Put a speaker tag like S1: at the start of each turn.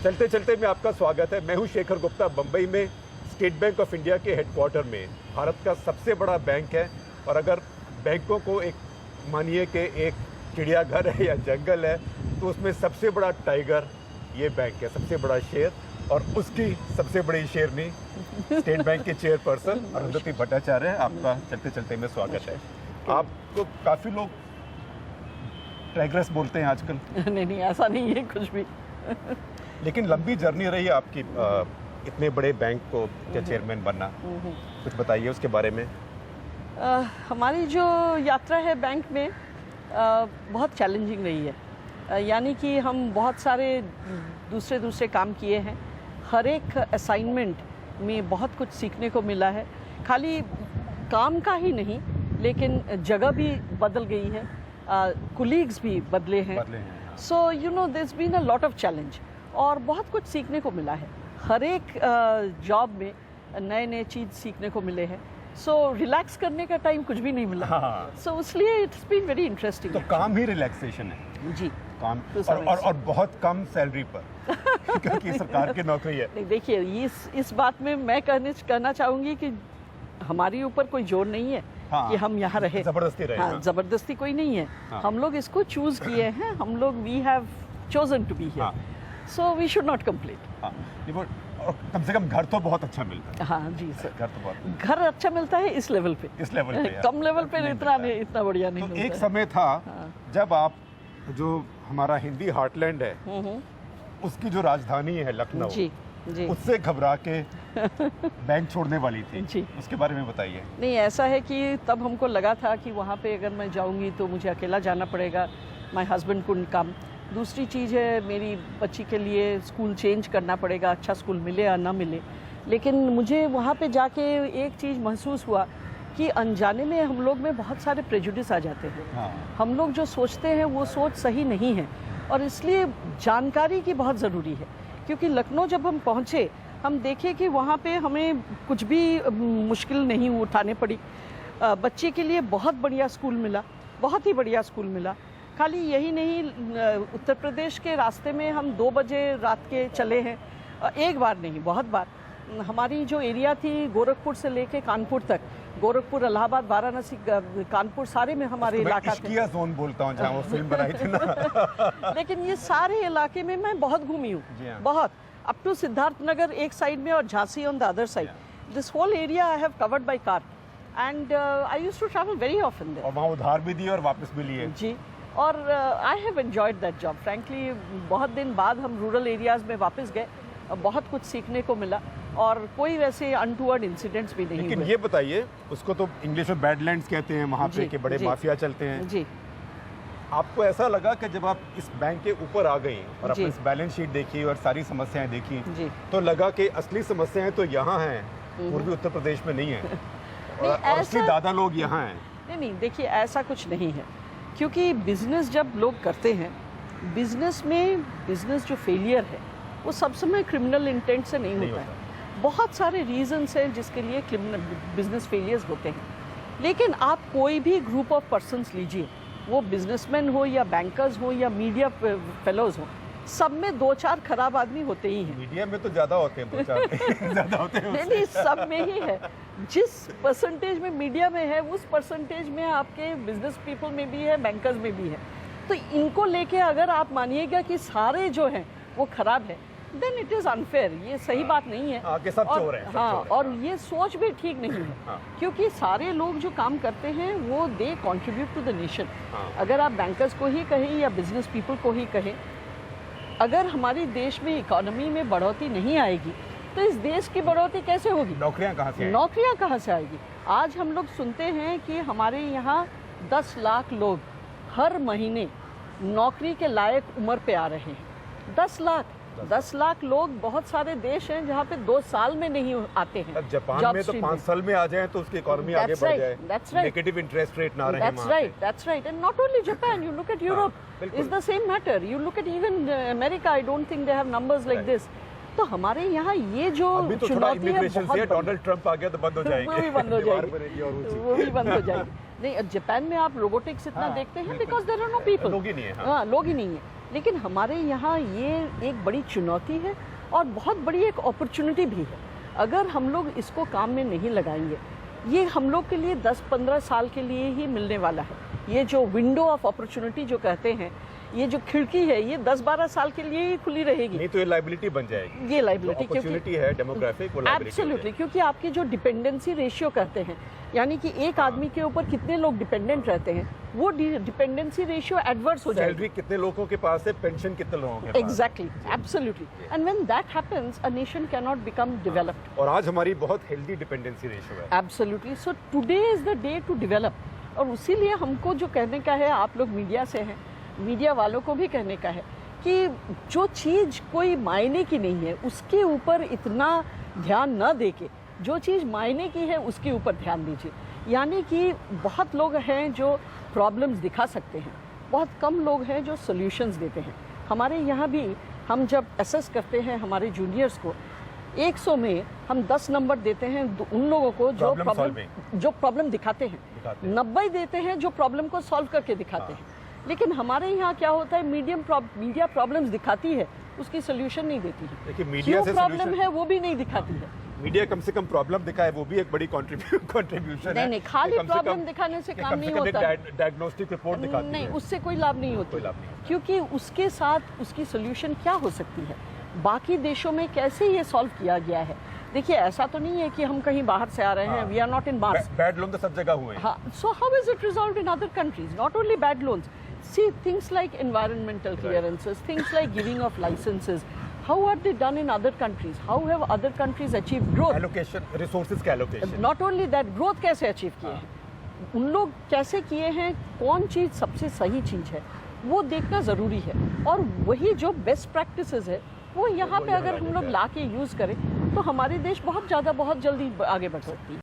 S1: चलते चलते में आपका स्वागत है। मैं हूं शेखर गुप्ता, बंबई में स्टेट बैंक ऑफ इंडिया के हेडक्वार्टर में। भारत का सबसे बड़ा बैंक है और अगर बैंकों को एक मानिए कि एक चिड़ियाघर है या जंगल है तो उसमें सबसे बड़ा टाइगर ये बैंक है, सबसे बड़ा शेर, और उसकी सबसे बड़ी शेरनी स्टेट बैंक के चेयरपर्सन अरुंधति भट्टाचार्य है। आपका चलते चलते में स्वागत है। आपको काफ़ी लोग टाइग्रेस बोलते हैं आजकल।
S2: नहीं, ऐसा नहीं है कुछ भी।
S1: लेकिन लंबी जर्नी रही आपकी इतने बड़े बैंक को के चेयरमैन बनना, कुछ बताइए उसके बारे में।
S2: हमारी जो यात्रा है बैंक में बहुत चैलेंजिंग रही है। यानी कि हम बहुत सारे दूसरे काम किए हैं। हर एक असाइनमेंट में बहुत कुछ सीखने को मिला है। खाली काम का ही नहीं, लेकिन जगह भी बदल गई है, कुलीग्स भी बदले हैं। So you know this been a lot of challenge और बहुत कुछ सीखने को मिला है। हर एक जॉब में नए नए चीज़ सीखने को मिले हैं। सो रिलैक्स करने का टाइम कुछ भी नहीं मिला। सो इसलिए इट्स बीन वेरी इंटरेस्टिंग।
S1: तो काम ही रिलैक्सेशन है
S2: जी,
S1: काम और बहुत कम सैलरी पर क्योंकि सरकार की नौकरी है।
S2: नहीं, देखिए इस बात में मैं कहना चाहूँगी कि हमारी ऊपर कोई जोर नहीं है कि हम यहाँ रहे,
S1: जबरदस्ती रहे।
S2: हाँ, जबरदस्ती कोई नहीं है। हम लोग इसको चूज किए हैं, हम लोग we have chosen to be here, so we should not complain.
S1: और कम से कम घर तो बहुत अच्छा मिलता है।
S2: हाँ जी सर,
S1: घर तो बहुत
S2: घर अच्छा मिलता है इस लेवल पे। कम लेवल पे इतना बढ़िया नहीं
S1: तो
S2: मिलता।
S1: एक समय था जब आप जो हमारा हिंदी हार्टलैंड है उसकी जो राजधानी है लखनऊ,
S2: जी जी,
S1: उससे घबरा के बैंक छोड़ने वाली थी
S2: जी।
S1: उसके बारे में बताइए।
S2: नहीं, ऐसा है कि तब हमको लगा था कि वहाँ पे अगर मैं जाऊँगी तो मुझे अकेला जाना पड़ेगा, माय हस्बैंड कुडंट कम। दूसरी चीज़ है, मेरी बच्ची के लिए स्कूल चेंज करना पड़ेगा, अच्छा स्कूल मिले या ना मिले। लेकिन मुझे वहाँ पे जाके एक चीज़ महसूस हुआ कि अनजाने में हम लोग में बहुत सारे प्रेजुडिस आ जाते हैं। हम लोग जो सोचते हैं वो सोच सही नहीं है और इसलिए जानकारी की बहुत ज़रूरी है। क्योंकि लखनऊ जब हम पहुँचे, हम देखे कि वहाँ पे हमें कुछ भी मुश्किल नहीं उठाने पड़ी। बच्चे के लिए बहुत बढ़िया स्कूल मिला, बहुत ही बढ़िया स्कूल मिला। खाली यही नहीं, उत्तर प्रदेश के रास्ते में हम 2 बजे रात के चले हैं, एक बार नहीं बहुत बार। हमारी जो एरिया थी गोरखपुर से लेके कानपुर तक, गोरखपुर, इलाहाबाद, वाराणसी, कानपुर, सारे में हमारे इलाका थे।
S1: मैं जोन बोलता हूँ जहाँ वो फिल्म बनाई थी ना।
S2: लेकिन ये सारे इलाके में मैं बहुत घूमी हूँ, बहुत, अप टू सिद्धार्थ नगर एक साइड में और Jhansi on the other side. This whole area I have covered by car and I used to travel very often there.
S1: और वहाँ उधार भी दिए और वापस भी लिए।
S2: जी, और I have enjoyed that job frankly. बहुत दिन बाद हम रूरल एरियाज़ में वापस गए, बहुत कुछ सीखने को मिला और कोई वैसे अनटूवर्ड इंसिडेंट्स भी नहीं हुए।
S1: लेकिन ये बताइए, उसको तो इंग्लिश में बैडलैंड्स कहते हैं वहाँ पे, कि बड़े माफिया चलते हैं।
S2: जी,
S1: आपको ऐसा लगा कि जब आप इस बैंक के ऊपर आ गई और अपनी बैलेंस शीट देखी और सारी समस्याएं देखी तो लगा कि असली समस्याएं तो यहाँ हैं, पूर्वी उत्तर प्रदेश में नहीं है और असली दादा लोग यहाँ हैं?
S2: नहीं, देखिए ऐसा कुछ नहीं है। क्योंकि बिजनेस जब लोग करते हैं, बिजनेस जो फेलियर है वो सब समय क्रिमिनल इंटेंट से नहीं होता है। बहुत सारे रीजंस हैं जिसके लिए बिजनेस फेलियर्स होते हैं। लेकिन आप कोई भी ग्रुप ऑफ पर्सन्स लीजिए, वो बिजनेसमैन हो या बैंकर्स हो या मीडिया फेलोज हो, सब में 2-4 खराब आदमी होते ही हैं।
S1: मीडिया में तो ज़्यादा होते हैं, 2-4 ज़्यादा होते हैं।
S2: नहीं, सब में ही है। जिस परसेंटेज में मीडिया में है उस परसेंटेज में आपके बिजनेस पीपल में भी है, बैंकर्स में भी है। तो इनको लेके अगर आप मानिएगा कि सारे जो हैं वो खराब है, देन इट इज़ अनफेयर। ये सही बात नहीं है।
S1: कि सब चोर हैं,
S2: हाँ, और ये सोच भी ठीक नहीं है। क्योंकि सारे लोग जो काम करते हैं वो they contribute to the nation. अगर आप बैंकर्स को ही कहें या बिजनेस पीपल को ही कहें, अगर हमारे देश में इकोनॉमी में बढ़ोतरी नहीं आएगी तो इस देश की बढ़ोतरी कैसे होगी?
S1: नौकरियां कहाँ से
S2: आएगी? आज हम लोग सुनते हैं कि हमारे यहाँ 10 लाख लोग हर महीने नौकरी के लायक उम्र पे आ रहे हैं। 10 लाख लोग। बहुत सारे देश हैं जहाँ पे 2 साल में नहीं आते हैं।
S1: जापान में तो 5 साल में आ जाए तो उसकी इकोनॉमी आगे बढ़ जाए। नेगेटिव इंटरेस्ट रेट ना रहे।
S2: That's right. And not only Japan, you look at Europe, it's the same matter. You look at even America, I don't think they have numbers like this. तो हमारे यहाँ ये जो चुनौती है बहुत,
S1: डोनाल्ड ट्रम्प आ गया तो बंद हो जाएगी।
S2: वो भी बंद हो जाएगी। नहीं, जापान में आप रोबोटिक्स इतना देखते हैं because there are no people.
S1: लोग ही नहीं है।
S2: हाँ, लोग ही नहीं है। लेकिन हमारे यहाँ ये एक बड़ी चुनौती है और बहुत बड़ी एक अपॉर्चुनिटी भी है। अगर हम लोग इसको काम में नहीं लगाएंगे, ये हम लोग के लिए 10-15 साल के लिए ही मिलने वाला है। ये जो विंडो ऑफ अपॉर्चुनिटी जो कहते हैं, ये जो खिड़की है, ये 10-12 साल के लिए ही खुली रहेगी।
S1: नहीं तो ये लाइबिलिटी बन जाएगी।
S2: ये लाइबिलिटी
S1: अपॉर्चुनिटी है डेमोग्राफिक, वो लाइबिलिटी
S2: एब्सोल्युटली, क्योंकि आपकी जो डिपेंडेंसी रेशियो कहते हैं, यानी कि एक आदमी के ऊपर कितने लोग डिपेंडेंट रहते हैं, वो डिपेंडेंसी रेशियो एडवर्स हो जाएगी।
S1: सैलरी कितने लोगों के पास है, पेंशन कितने लोगों के पास।
S2: Exactly, absolutely, and when that happens a nation can not become developed.
S1: और आज हमारी बहुत हेल्दी डिपेंडेंसी रेशियो है।
S2: Absolutely, so today is the day to develop. और इसीलिए हमको जो कहने का है, आप लोग मीडिया से हैं, मीडिया वालों को भी कहने का है कि जो चीज़ कोई मायने की नहीं है उसके ऊपर इतना ध्यान न दे के जो चीज़ मायने की है उसके ऊपर ध्यान दीजिए। यानी कि बहुत लोग हैं जो प्रॉब्लम्स दिखा सकते हैं, बहुत कम लोग हैं जो सॉल्यूशंस देते हैं। हमारे यहाँ भी हम जब असेस करते हैं हमारे जूनियर्स को, 100 में हम 10 नंबर देते हैं उन लोगों को जो प्रॉब्लम दिखाते हैं, 90 देते हैं जो प्रॉब्लम को सॉल्व करके दिखाते हैं। लेकिन हमारे यहाँ क्या होता है, मीडिया प्रॉब्लम्स दिखाती है, उसकी सोल्यूशन नहीं देती है।
S1: देखिए, मीडिया से
S2: प्रॉब्लम है वो भी नहीं दिखाती है।
S1: मीडिया कम से कम प्रॉब्लम दिखाए, वो भी एक बड़ी कंट्रीब्यूशन है।
S2: नहीं, खाली प्रॉब्लम दिखाने से काम नहीं होता।
S1: डायग्नोस्टिक रिपोर्ट दिखाती है,
S2: नहीं, उससे कोई लाभ नहीं होता, क्योंकि उसके साथ उसकी सोल्यूशन क्या हो सकती है, बाकी देशों में कैसे ये सॉल्व किया गया है। देखिए, ऐसा तो नहीं है कि हम कहीं बाहर से आ रहे हैं, we are not in Mars.
S1: Bad loan तो सब जगह हुए हैं।
S2: हाँ, so how is it resolved in other countries? Not only bad loans, see things like environmental clearances, things like giving of licenses, how are they done in other countries? How have other countries achieved growth?
S1: Allocation, resources का allocation.
S2: Not only that, growth कैसे achieve किए हैं, उन लोग कैसे किए हैं, कौन चीज़ सबसे सही चीज़ है, वो देखना ज़रूरी है। और वही जो बेस्ट प्रैक्टिसेस है वो यहाँ पे अगर हम लोग ला के यूज़ करें तो हमारे देश बहुत ज़्यादा बहुत जल्दी आगे बढ़ सकती है।